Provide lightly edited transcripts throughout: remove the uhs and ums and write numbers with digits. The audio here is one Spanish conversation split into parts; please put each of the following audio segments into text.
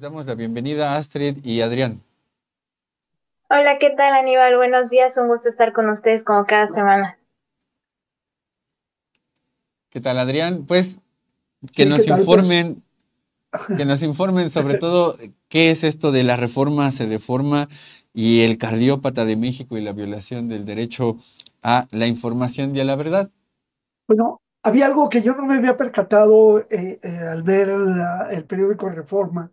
damos la bienvenida a Astrid y Adrián. Hola, ¿qué tal, Aníbal? Buenos días, un gusto estar con ustedes como cada semana. ¿Qué tal, Adrián? Pues que Sí, ¿qué nos tal? Pues, informen, que nos informen sobre todo qué es esto de la reforma se deforma y el cardiópata de México y la violación del derecho a la información y a la verdad. bueno, había algo que yo no me había percatado al ver el periódico Reforma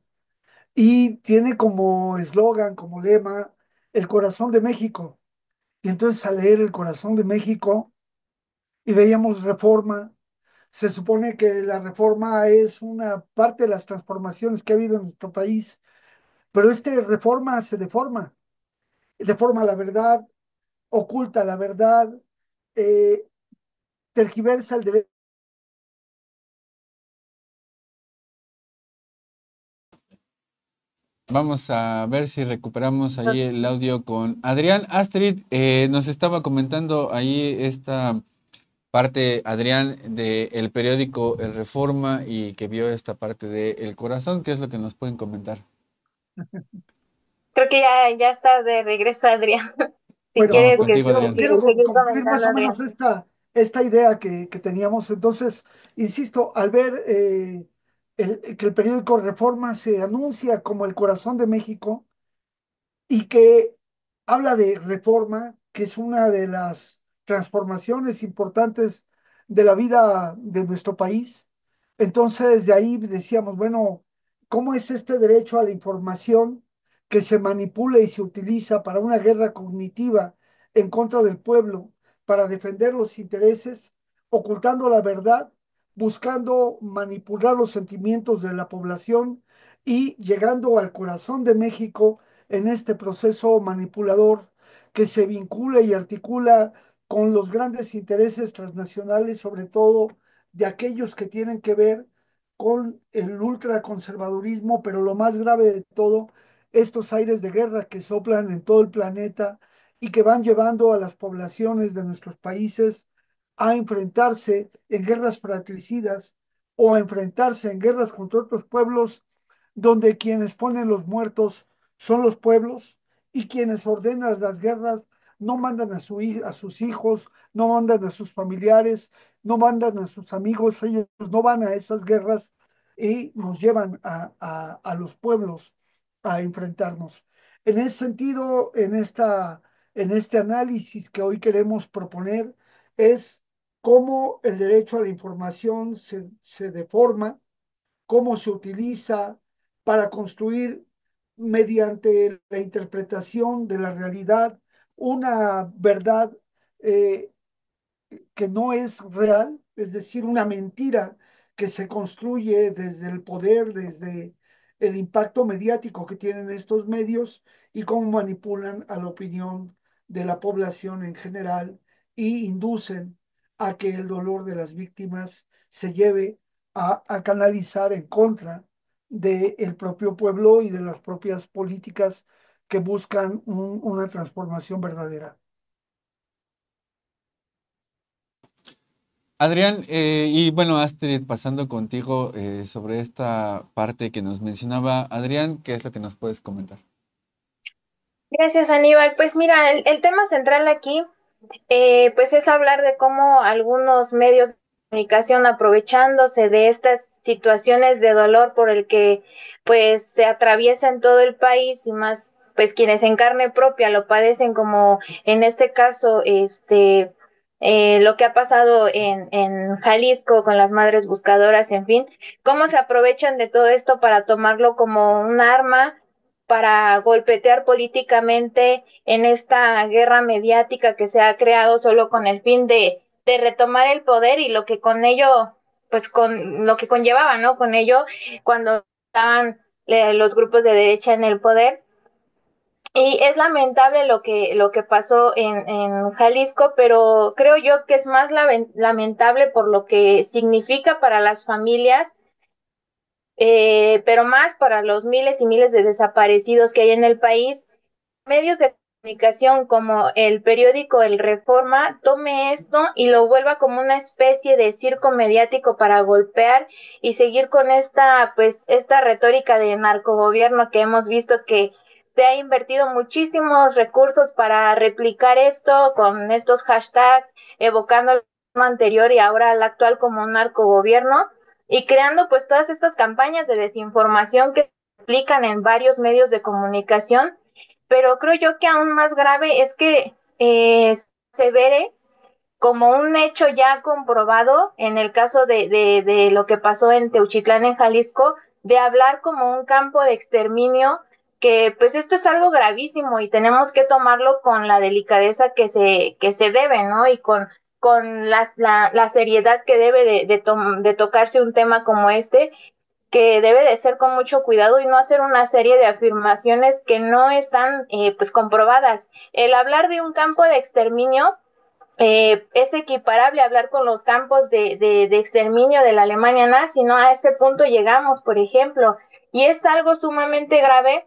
y tiene como eslogan, como lema, el corazón de México. Y entonces al leer el corazón de México y veíamos Reforma, se supone que la reforma es una parte de las transformaciones que ha habido en nuestro país, pero este Reforma se deforma, deforma la verdad, oculta la verdad, eh, tergiversa el derecho. Vamos a ver si recuperamos ahí el audio con Adrián. Astrid nos estaba comentando ahí esta parte, Adrián, del periódico El Reforma y que vio esta parte de El Corazón. ¿Qué es lo que nos pueden comentar? Creo que ya está de regreso, Adrián. Si Bueno, Vamos quieres que contigo, quiero, Adrián. quiero seguir concluir más comentando, o menos Adrián. esta idea que teníamos. Entonces, insisto, al ver que el periódico Reforma se anuncia como el corazón de México, y que habla de reforma, que es una de las transformaciones importantes de la vida de nuestro país. Entonces, de ahí decíamos, bueno, ¿cómo es este derecho a la información que se manipula y se utiliza para una guerra cognitiva en contra del pueblo, para defender los intereses, ocultando la verdad, buscando manipular los sentimientos de la población y llegando al corazón de México en este proceso manipulador que se vincula y articula con los grandes intereses transnacionales, sobre todo de aquellos que tienen que ver con el ultraconservadurismo, pero lo más grave de todo, estos aires de guerra que soplan en todo el planeta y que van llevando a las poblaciones de nuestros países a enfrentarse en guerras fratricidas o a enfrentarse en guerras contra otros pueblos donde quienes ponen los muertos son los pueblos y quienes ordenan las guerras no mandan a sus hijos, no mandan a sus familiares, no mandan a sus amigos, ellos no van a esas guerras y nos llevan a los pueblos a enfrentarnos. En ese sentido, en este análisis que hoy queremos proponer, es cómo el derecho a la información se deforma, cómo se utiliza para construir mediante la interpretación de la realidad una verdad eh, que no es real, es decir, una mentira que se construye desde el poder, desde el impacto mediático que tienen estos medios y cómo manipulan a la opinión de la población en general y inducen a que el dolor de las víctimas se lleve a canalizar en contra del propio pueblo y de las propias políticas que buscan una transformación verdadera. Adrián, y bueno, Astrid, pasando contigo sobre esta parte que nos mencionaba Adrián, ¿qué es lo que nos puedes comentar? Gracias, Aníbal. Pues mira, el tema central aquí, pues es hablar de cómo algunos medios de comunicación aprovechándose de estas situaciones de dolor por el que pues se atraviesa en todo el país y más pues quienes en carne propia lo padecen como en este caso lo que ha pasado en Jalisco con las madres buscadoras, en fin, cómo se aprovechan de todo esto para tomarlo como un arma para golpetear políticamente en esta guerra mediática que se ha creado solo con el fin de retomar el poder y lo que con ello, pues con lo que conllevaba, ¿no? Con ello, cuando estaban los grupos de derecha en el poder. Y es lamentable lo que pasó en Jalisco, pero creo yo que es más lamentable por lo que significa para las familias, pero más para los miles y miles de desaparecidos que hay en el país. Medios de comunicación como el periódico El Reforma tome esto y lo vuelva como una especie de circo mediático para golpear y seguir con esta, pues, esta retórica de narcogobierno que hemos visto que se ha invertido muchísimos recursos para replicar esto con estos hashtags, evocando el anterior y ahora el actual como un narcogobierno y creando pues todas estas campañas de desinformación que se aplican en varios medios de comunicación, pero creo yo que aún más grave es que se ve como un hecho ya comprobado en el caso de lo que pasó en Teuchitlán, en Jalisco, de hablar como un campo de exterminio, que pues esto es algo gravísimo y tenemos que tomarlo con la delicadeza que se debe, ¿no? Y con la seriedad que debe de tocarse un tema como este, que debe de ser con mucho cuidado y no hacer una serie de afirmaciones que no están pues comprobadas. El hablar de un campo de exterminio es equiparable a hablar con los campos de exterminio de la Alemania nazi, ¿no? A ese punto llegamos, por ejemplo, y es algo sumamente grave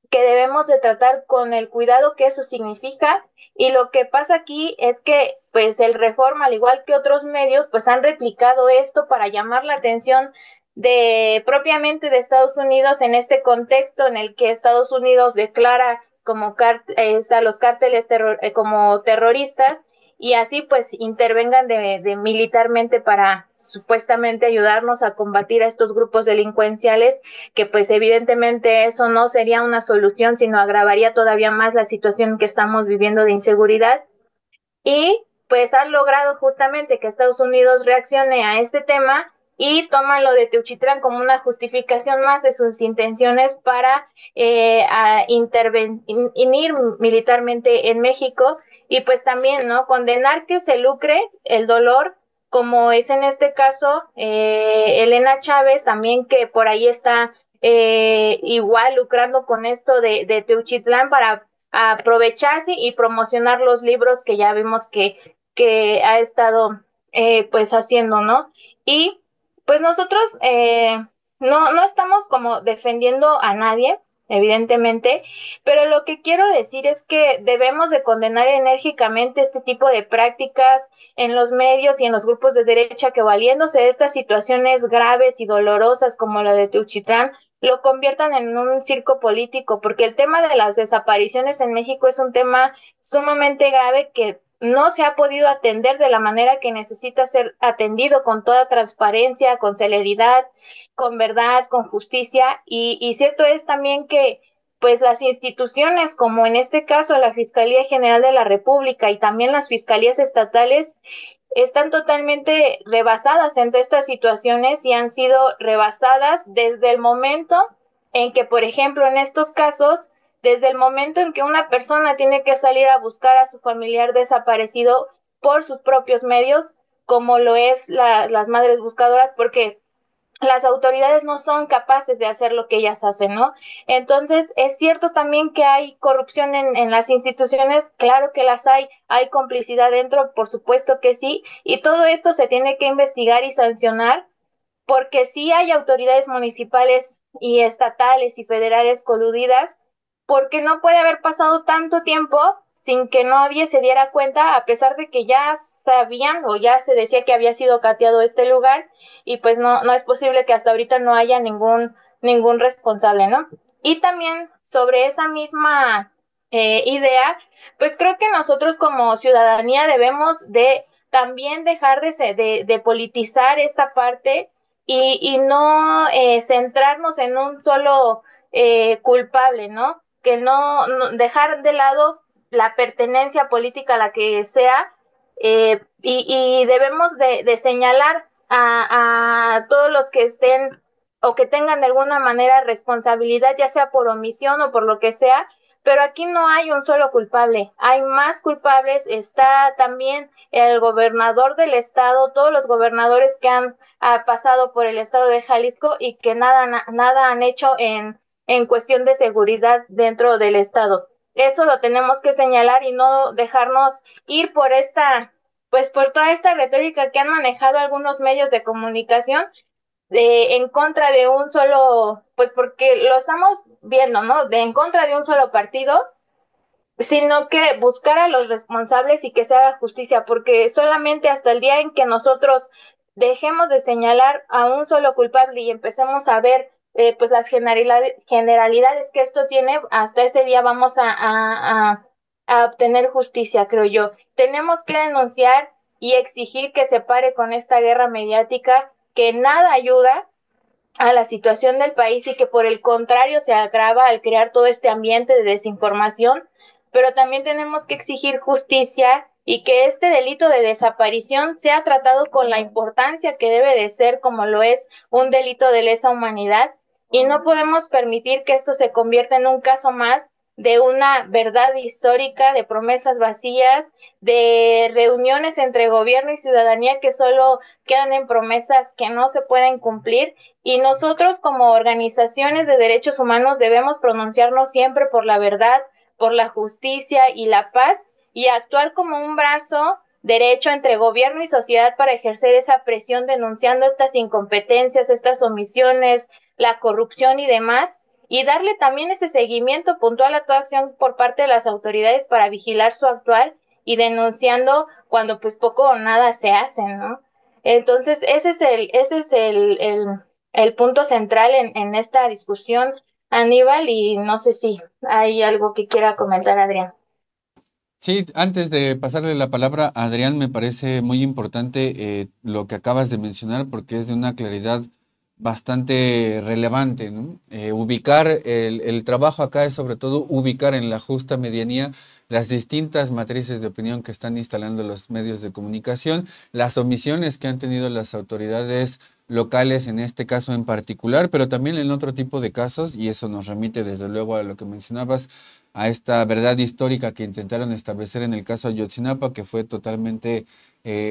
que debemos de tratar con el cuidado que eso significa. Y lo que pasa aquí es que pues el Reforma, al igual que otros medios, pues han replicado esto para llamar la atención de propiamente de Estados Unidos en este contexto en el que Estados Unidos declara como a los cárteles como terroristas y así pues intervengan de militarmente para supuestamente ayudarnos a combatir a estos grupos delincuenciales, que pues evidentemente eso no sería una solución, sino agravaría todavía más la situación que estamos viviendo de inseguridad. Y pues han logrado justamente que Estados Unidos reaccione a este tema y toman lo de Teuchitlán como una justificación más de sus intenciones para intervenir militarmente en México y pues también, ¿no? Condenar que se lucre el dolor, como es en este caso Elena Chávez, también que por ahí está igual lucrando con esto de Teuchitlán para aprovecharse y promocionar los libros que ya vimos que ha estado pues haciendo, ¿no? Y pues nosotros no estamos como defendiendo a nadie, evidentemente, pero lo que quiero decir es que debemos de condenar enérgicamente este tipo de prácticas en los medios y en los grupos de derecha que valiéndose de estas situaciones graves y dolorosas como la de Teuchitlán, lo conviertan en un circo político, porque el tema de las desapariciones en México es un tema sumamente grave que no se ha podido atender de la manera que necesita ser atendido, con toda transparencia, con celeridad, con verdad, con justicia, y cierto es también que pues las instituciones, como en este caso la Fiscalía General de la República y también las fiscalías estatales, están totalmente rebasadas entre estas situaciones y han sido rebasadas desde el momento en que, por ejemplo, en estos casos, desde el momento en que una persona tiene que salir a buscar a su familiar desaparecido por sus propios medios, como lo es las madres buscadoras, porque las autoridades no son capaces de hacer lo que ellas hacen, ¿no? Entonces, es cierto también que hay corrupción en las instituciones, claro que las hay complicidad dentro, por supuesto que sí, y todo esto se tiene que investigar y sancionar, porque sí hay autoridades municipales y estatales y federales coludidas, porque no puede haber pasado tanto tiempo sin que nadie se diera cuenta, a pesar de que ya sabían o ya se decía que había sido cateado este lugar, y pues no es posible que hasta ahorita no haya ningún responsable, ¿no? Y también sobre esa misma idea, pues creo que nosotros como ciudadanía debemos de también dejar de politizar esta parte y no centrarnos en un solo culpable, ¿no? Que no dejar de lado la pertenencia política a la que sea, y debemos de señalar a todos los que estén o que tengan de alguna manera responsabilidad, ya sea por omisión o por lo que sea, pero aquí no hay un solo culpable, hay más culpables, está también el gobernador del estado, todos los gobernadores que han pasado por el estado de Jalisco y que nada han hecho en cuestión de seguridad dentro del estado. Eso lo tenemos que señalar y no dejarnos ir por pues por toda esta retórica que han manejado algunos medios de comunicación en contra de un solo, pues porque lo estamos viendo, ¿no? En contra de un solo partido sino que buscar a los responsables y que se haga justicia, porque solamente hasta el día en que nosotros dejemos de señalar a un solo culpable y empecemos a ver pues las generalidades que esto tiene, hasta ese día vamos a obtener justicia, creo yo. Tenemos que denunciar y exigir que se pare con esta guerra mediática que nada ayuda a la situación del país y que por el contrario se agrava al crear todo este ambiente de desinformación, pero también tenemos que exigir justicia y que este delito de desaparición sea tratado con la importancia que debe de ser, como lo es un delito de lesa humanidad, y no podemos permitir que esto se convierta en un caso más de una verdad histórica, de promesas vacías, de reuniones entre gobierno y ciudadanía que solo quedan en promesas que no se pueden cumplir, y nosotros como organizaciones de derechos humanos debemos pronunciarnos siempre por la verdad, por la justicia y la paz y actuar como un brazo derecho entre gobierno y sociedad para ejercer esa presión denunciando estas incompetencias, estas omisiones, la corrupción y demás, y darle también ese seguimiento puntual a toda acción por parte de las autoridades para vigilar su actuar y denunciando cuando pues poco o nada se hace, ¿no? Entonces, ese es el punto central en esta discusión, Aníbal, y no sé si hay algo que quiera comentar, Adrián. Sí, antes de pasarle la palabra a Adrián, me parece muy importante lo que acabas de mencionar porque es de una claridad bastante relevante, ¿no? Ubicar el trabajo acá es sobre todo ubicar en la justa medianía las distintas matrices de opinión que están instalando los medios de comunicación, las omisiones que han tenido las autoridades locales en este caso en particular, pero también en otro tipo de casos, y eso nos remite desde luego a lo que mencionabas, a esta verdad histórica que intentaron establecer en el caso Ayotzinapa, que fue totalmente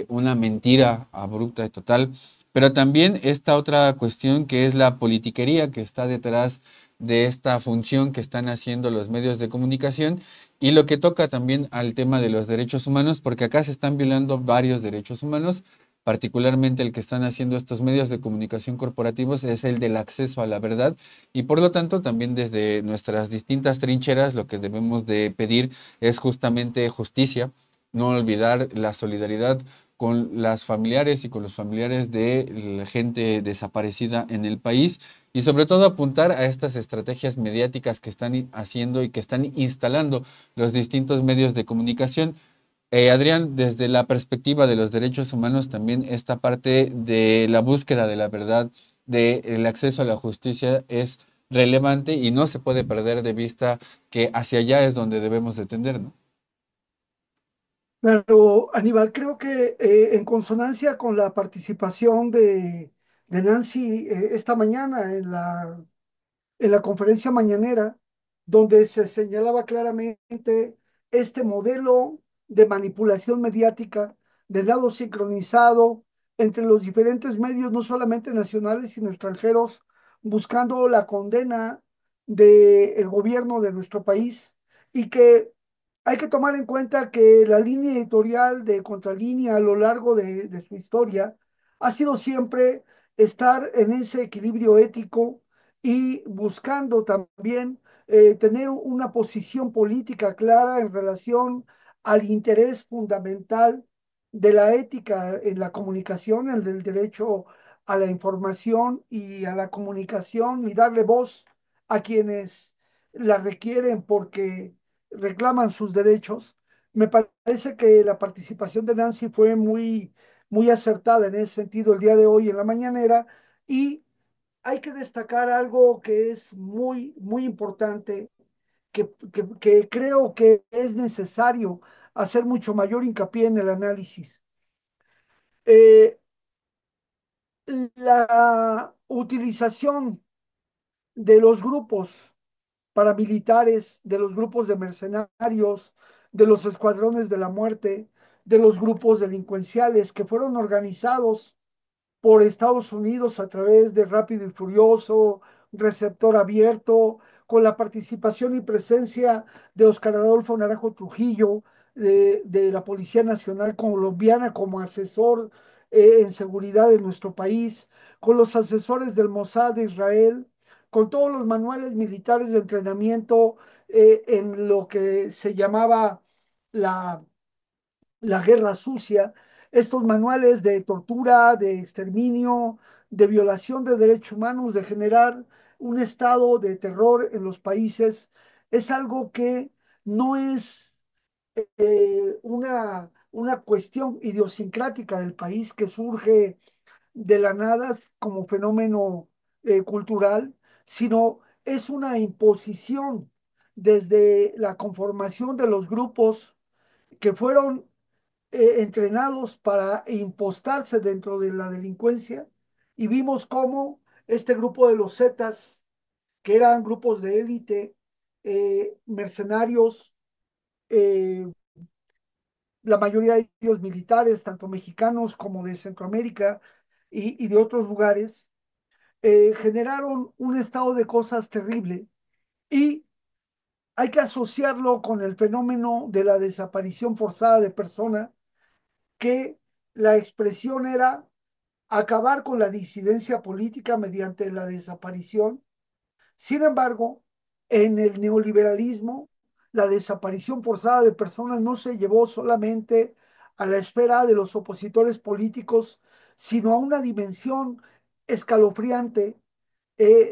una mentira abrupta y total, pero también esta otra cuestión que es la politiquería que está detrás de esta función que están haciendo los medios de comunicación y lo que toca también al tema de los derechos humanos, porque acá se están violando varios derechos humanos, particularmente el que están haciendo estos medios de comunicación corporativos es el del acceso a la verdad y por lo tanto también desde nuestras distintas trincheras lo que debemos de pedir es justamente justicia, no olvidar la solidaridad con las familiares y con los familiares de la gente desaparecida en el país y sobre todo apuntar a estas estrategias mediáticas que están haciendo y que están instalando los distintos medios de comunicación. Adrián, desde la perspectiva de los derechos humanos, también esta parte de la búsqueda de la verdad, del acceso a la justicia es relevante y no se puede perder de vista que hacia allá es donde debemos de tender, ¿no? Claro, Aníbal, creo que en consonancia con la participación de Nancy esta mañana en la conferencia mañanera, donde se señalaba claramente este modelo de manipulación mediática del lado sincronizado entre los diferentes medios, no solamente nacionales, sino extranjeros, buscando la condena del gobierno de nuestro país y que hay que tomar en cuenta que la línea editorial de Contralínea a lo largo de su historia ha sido siempre estar en ese equilibrio ético y buscando también tener una posición política clara en relación al interés fundamental de la ética en la comunicación, el del derecho a la información y a la comunicación y darle voz a quienes la requieren porque reclaman sus derechos. Me parece que la participación de Nancy fue muy acertada en ese sentido el día de hoy en la mañanera y hay que destacar algo que es muy importante, que creo que es necesario hacer mucho mayor hincapié en el análisis. Eh, la utilización de los grupos paramilitares, de los grupos de mercenarios, de los escuadrones de la muerte, de los grupos delincuenciales que fueron organizados por Estados Unidos a través de Rápido y Furioso, Receptor Abierto, con la participación y presencia de Oscar Adolfo Naranjo Trujillo, de la Policía Nacional Colombiana como asesor en seguridad de nuestro país, con los asesores del Mossad de Israel, con todos los manuales militares de entrenamiento en lo que se llamaba la, la guerra sucia, estos manuales de tortura, de exterminio, de violación de derechos humanos, de generar un estado de terror en los países, es algo que no es una cuestión idiosincrática del país que surge de la nada como fenómeno cultural, sino es una imposición desde la conformación de los grupos que fueron entrenados para impostarse dentro de la delincuencia y vimos cómo este grupo de los Zetas, que eran grupos de élite, mercenarios, eh, la mayoría de ellos militares, tanto mexicanos como de Centroamérica y de otros lugares, generaron un estado de cosas terrible y hay que asociarlo con el fenómeno de la desaparición forzada de personas, que la expresión era acabar con la disidencia política mediante la desaparición. Sin embargo, en el neoliberalismo, la desaparición forzada de personas no se llevó solamente a la esfera de los opositores políticos, sino a una dimensión escalofriante,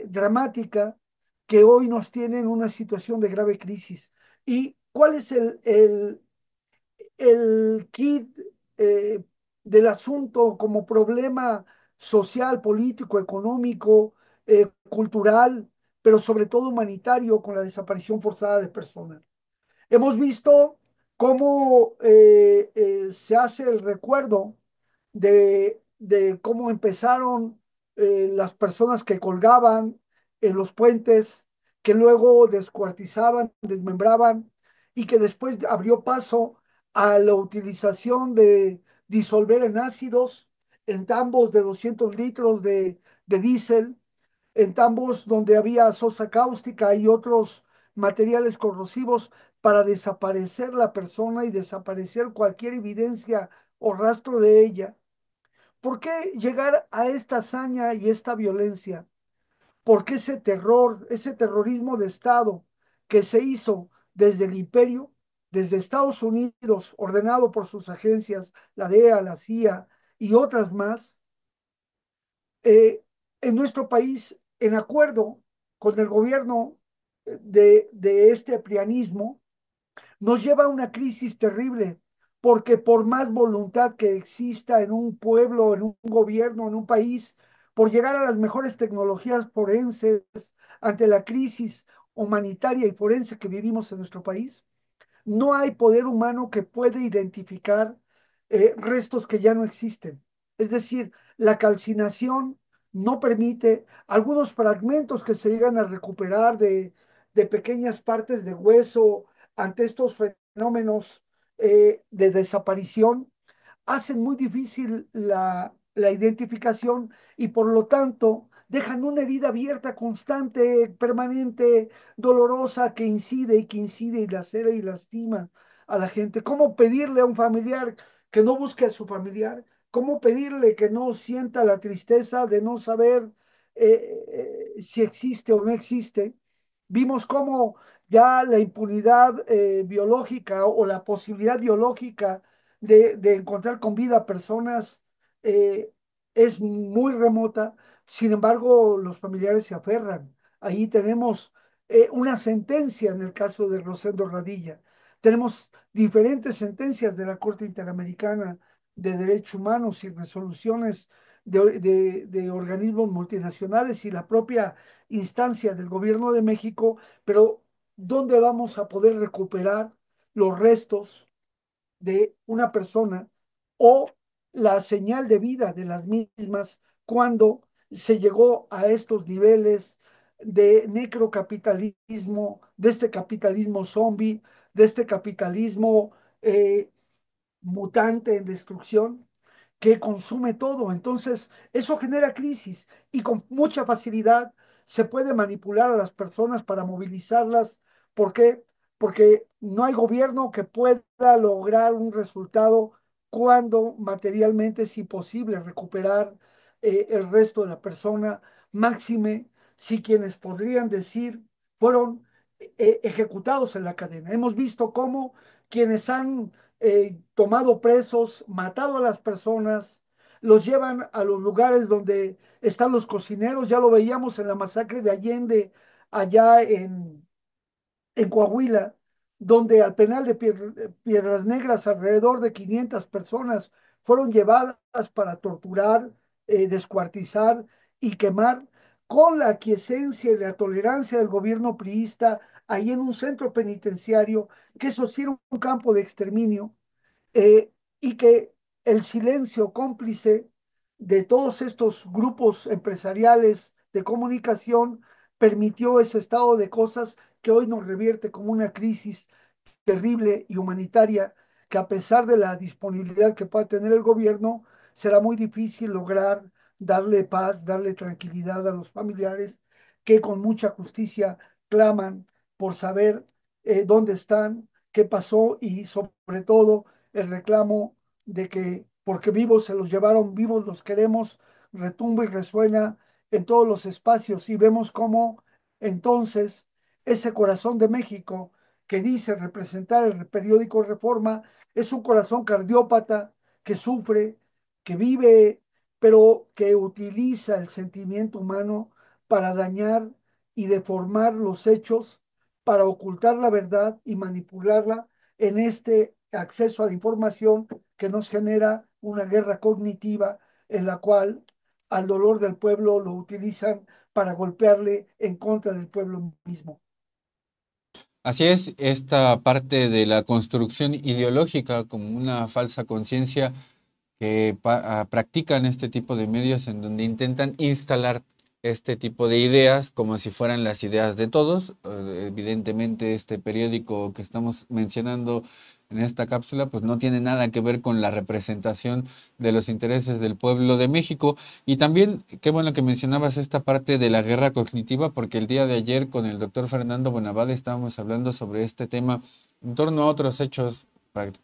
dramática, que hoy nos tiene en una situación de grave crisis. ¿Y cuál es el kit eh, del asunto como problema social, político, económico, cultural, pero sobre todo humanitario, con la desaparición forzada de personas? Hemos visto cómo se hace el recuerdo de cómo empezaron las personas que colgaban en los puentes, que luego descuartizaban, desmembraban y que después abrió paso a la utilización de disolver en ácidos, en tambos de 200 litros de diésel, en tambos donde había sosa cáustica y otros materiales corrosivos para desaparecer la persona y desaparecer cualquier evidencia o rastro de ella. ¿Por qué llegar a esta hazaña y esta violencia? Porque ese terror, ese terrorismo de Estado que se hizo desde el imperio, desde Estados Unidos, ordenado por sus agencias, la DEA, la CIA y otras más, en nuestro país, en acuerdo con el gobierno de este prianismo, nos lleva a una crisis terrible, porque por más voluntad que exista en un pueblo, en un gobierno, en un país, por llegar a las mejores tecnologías forenses ante la crisis humanitaria y forense que vivimos en nuestro país, no hay poder humano que pueda identificar restos que ya no existen. Es decir, la calcinación no permite algunos fragmentos que se llegan a recuperar de pequeñas partes de hueso ante estos fenómenos de desaparición, hacen muy difícil la identificación y por lo tanto dejan una herida abierta, constante, permanente, dolorosa, que incide y lacera y lastima a la gente. ¿Cómo pedirle a un familiar que no busque a su familiar? ¿Cómo pedirle que no sienta la tristeza de no saber si existe o no existe? Vimos cómo ya la impunidad biológica o la posibilidad biológica de encontrar con vida a personas eh, es muy remota. Sin embargo, los familiares se aferran. Ahí tenemos una sentencia en el caso de Rosendo Radilla. Tenemos diferentes sentencias de la Corte Interamericana de Derechos Humanos y resoluciones de organismos multinacionales y la propia instancia del gobierno de México, pero ¿dónde vamos a poder recuperar los restos de una persona o la señal de vida de las mismas cuando se llegó a estos niveles de necrocapitalismo, de este capitalismo zombie, de este capitalismo mutante en destrucción que consume todo? Entonces, eso genera crisis y con mucha facilidad se puede manipular a las personas para movilizarlas. ¿Por qué? Porque no hay gobierno que pueda lograr un resultado cuando materialmente es imposible recuperar el resto de la persona, máxime si quienes podrían decir fueron ejecutados en la cadena. Hemos visto cómo quienes han tomado presos, matado a las personas, los llevan a los lugares donde están los cocineros. Ya lo veíamos en la masacre de Allende, allá en Coahuila, donde al penal de Piedras Negras alrededor de 500 personas fueron llevadas para torturar, descuartizar y quemar, con la aquiescencia y la tolerancia del gobierno priista, ahí en un centro penitenciario que sostiene un campo de exterminio, eh, y que el silencio cómplice de todos estos grupos empresariales de comunicación permitió ese estado de cosas que hoy nos revierte como una crisis terrible y humanitaria, que a pesar de la disponibilidad que pueda tener el gobierno, será muy difícil lograr darle paz, darle tranquilidad a los familiares que con mucha justicia claman por saber dónde están, qué pasó y sobre todo el reclamo de que porque vivos se los llevaron, vivos los queremos, retumba y resuena en todos los espacios, y vemos cómo entonces ese corazón de México que dice representar el periódico Reforma es un corazón cardiópata que sufre, que vive, pero que utiliza el sentimiento humano para dañar y deformar los hechos, para ocultar la verdad y manipularla en este acceso a la información que nos genera una guerra cognitiva en la cual al dolor del pueblo lo utilizan para golpearle en contra del pueblo mismo. Así es, esta parte de la construcción ideológica como una falsa conciencia que practican este tipo de medios en donde intentan instalar este tipo de ideas como si fueran las ideas de todos. Evidentemente, este periódico que estamos mencionando en esta cápsula, pues no tiene nada que ver con la representación de los intereses del pueblo de México. Y también, qué bueno que mencionabas esta parte de la guerra cognitiva, porque el día de ayer con el doctor Fernando Bonavade estábamos hablando sobre este tema en torno a otros hechos,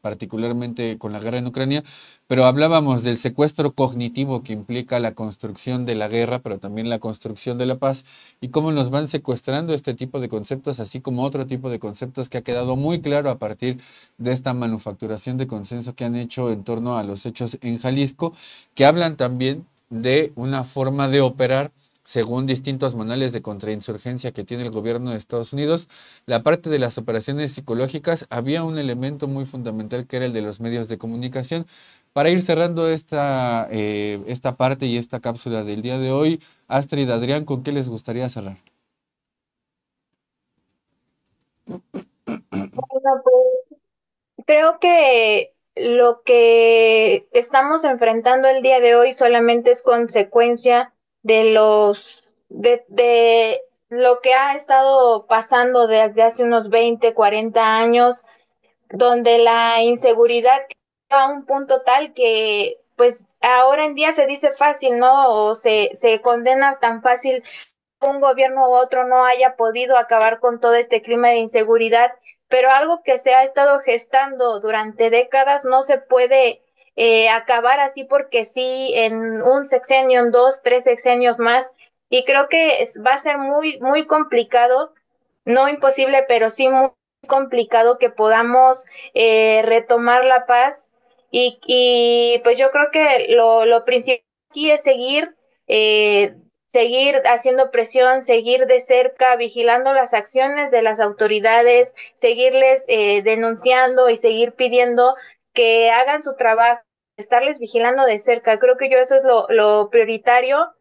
particularmente con la guerra en Ucrania, pero hablábamos del secuestro cognitivo que implica la construcción de la guerra, pero también la construcción de la paz, y cómo nos van secuestrando este tipo de conceptos, así como otro tipo de conceptos que ha quedado muy claro a partir de esta manufacturación de consenso que han hecho en torno a los hechos en Jalisco, que hablan también de una forma de operar según distintos manuales de contrainsurgencia que tiene el gobierno de Estados Unidos. La parte de las operaciones psicológicas, había un elemento muy fundamental que era el de los medios de comunicación. Para ir cerrando esta parte y esta cápsula del día de hoy, Astrid, Adrián, ¿con qué les gustaría cerrar? Bueno, pues creo que lo que estamos enfrentando el día de hoy solamente es consecuencia de lo que ha estado pasando desde hace unos 20, 40 años, donde la inseguridad a un punto tal que pues ahora en día se dice fácil, ¿no? O se condena tan fácil un gobierno u otro no haya podido acabar con todo este clima de inseguridad, pero algo que se ha estado gestando durante décadas no se puede acabar así porque sí, en un sexenio, en dos, tres sexenios más, y creo que va a ser muy, muy complicado, no imposible, pero sí muy complicado que podamos retomar la paz y pues yo creo que lo principal aquí es seguir haciendo presión, seguir de cerca, vigilando las acciones de las autoridades, seguirles denunciando y seguir pidiendo que hagan su trabajo, estarles vigilando de cerca. Creo que yo eso es lo prioritario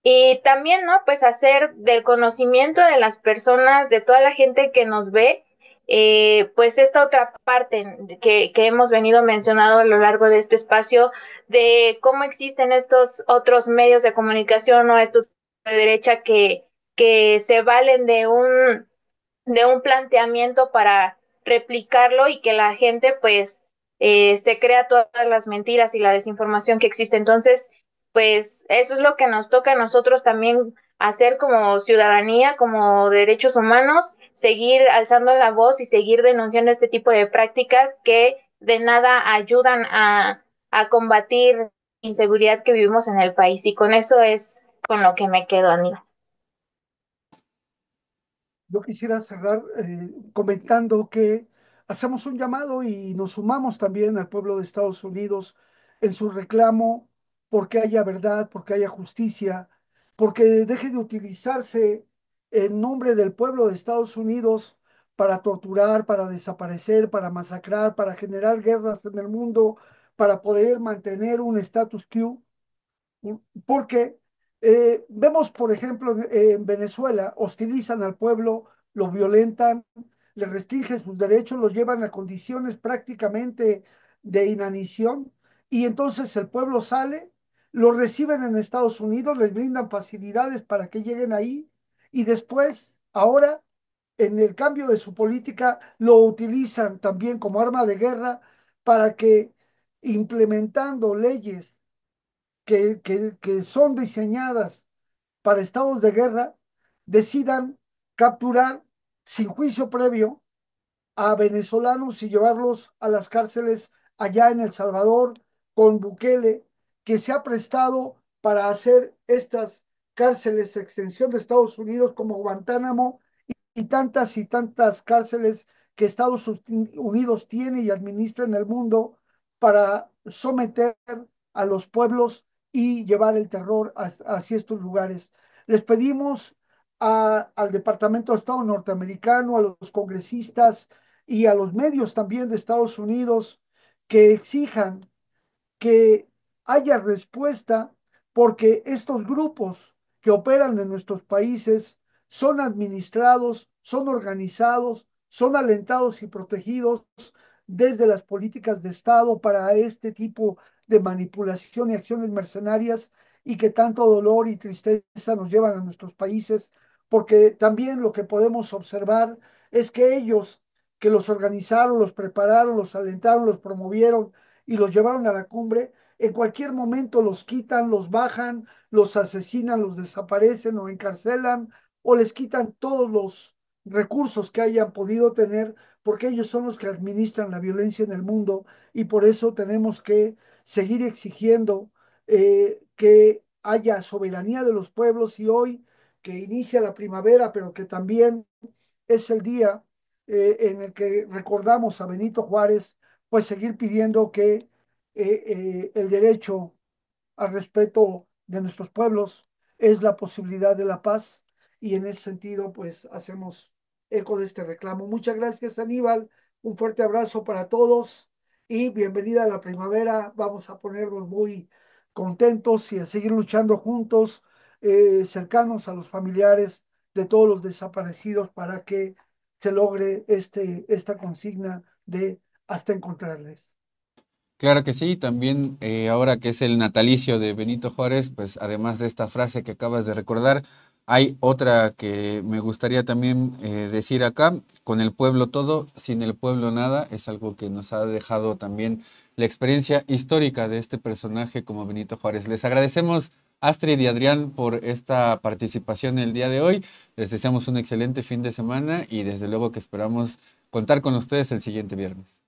y también, ¿no? Pues hacer del conocimiento de las personas, de toda la gente que nos ve, pues esta otra parte que hemos venido mencionando a lo largo de este espacio, de cómo existen estos otros medios de comunicación o estos de derecha que se valen de un planteamiento para replicarlo y que la gente pues se crea todas las mentiras y la desinformación que existe. Entonces, pues eso es lo que nos toca a nosotros también hacer como ciudadanía, como derechos humanos, seguir alzando la voz y seguir denunciando este tipo de prácticas que de nada ayudan a combatir la inseguridad que vivimos en el país. Y con eso es con lo que me quedo, Aníbal. yo quisiera cerrar comentando que hacemos un llamado y nos sumamos también al pueblo de Estados Unidos en su reclamo porque haya verdad, porque haya justicia, porque deje de utilizarse el nombre del pueblo de Estados Unidos para torturar, para desaparecer, para masacrar, para generar guerras en el mundo, para poder mantener un status quo porque vemos, por ejemplo, en Venezuela, hostilizan al pueblo, lo violentan, le restringen sus derechos, los llevan a condiciones prácticamente de inanición, y entonces el pueblo sale, lo reciben en Estados Unidos, les brindan facilidades para que lleguen ahí, y después, ahora, en el cambio de su política, lo utilizan también como arma de guerra para que, implementando leyes que son diseñadas para estados de guerra, decidan capturar sin juicio previo a venezolanos y llevarlos a las cárceles allá en El Salvador con Bukele, que se ha prestado para hacer estas cárceles extensión de Estados Unidos como Guantánamo y tantas cárceles que Estados Unidos tiene y administra en el mundo para someter a los pueblos y llevar el terror hacia estos lugares. Les pedimos al Departamento de Estado norteamericano, a los congresistas y a los medios también de Estados Unidos que exijan que haya respuesta porque estos grupos que operan en nuestros países son administrados, son organizados, son alentados y protegidos desde las políticas de Estado para este tipo de manipulación y acciones mercenarias y que tanto dolor y tristeza nos llevan a nuestros países, porque también lo que podemos observar es que ellos que los organizaron, los prepararon, los alentaron, los promovieron y los llevaron a la cumbre, en cualquier momento los quitan, los bajan, los asesinan, los desaparecen o encarcelan o les quitan todos los recursos que hayan podido tener porque ellos son los que administran la violencia en el mundo y por eso tenemos que seguir exigiendo que haya soberanía de los pueblos y hoy que inicia la primavera, pero que también es el día en el que recordamos a Benito Juárez, pues seguir pidiendo que el derecho al respeto de nuestros pueblos es la posibilidad de la paz y en ese sentido pues hacemos eco de este reclamo. Muchas gracias Aníbal, un fuerte abrazo para todos y bienvenida a la primavera. Vamos a ponernos muy contentos y a seguir luchando juntos, cercanos a los familiares de todos los desaparecidos para que se logre esta consigna de hasta encontrarles. Claro que sí, también ahora que es el natalicio de Benito Juárez, pues además de esta frase que acabas de recordar, hay otra que me gustaría también decir acá: con el pueblo todo, sin el pueblo nada. Es algo que nos ha dejado también la experiencia histórica de este personaje como Benito Juárez. Les agradecemos, Astrid y Adrián, por esta participación el día de hoy. Les deseamos un excelente fin de semana y desde luego que esperamos contar con ustedes el siguiente viernes.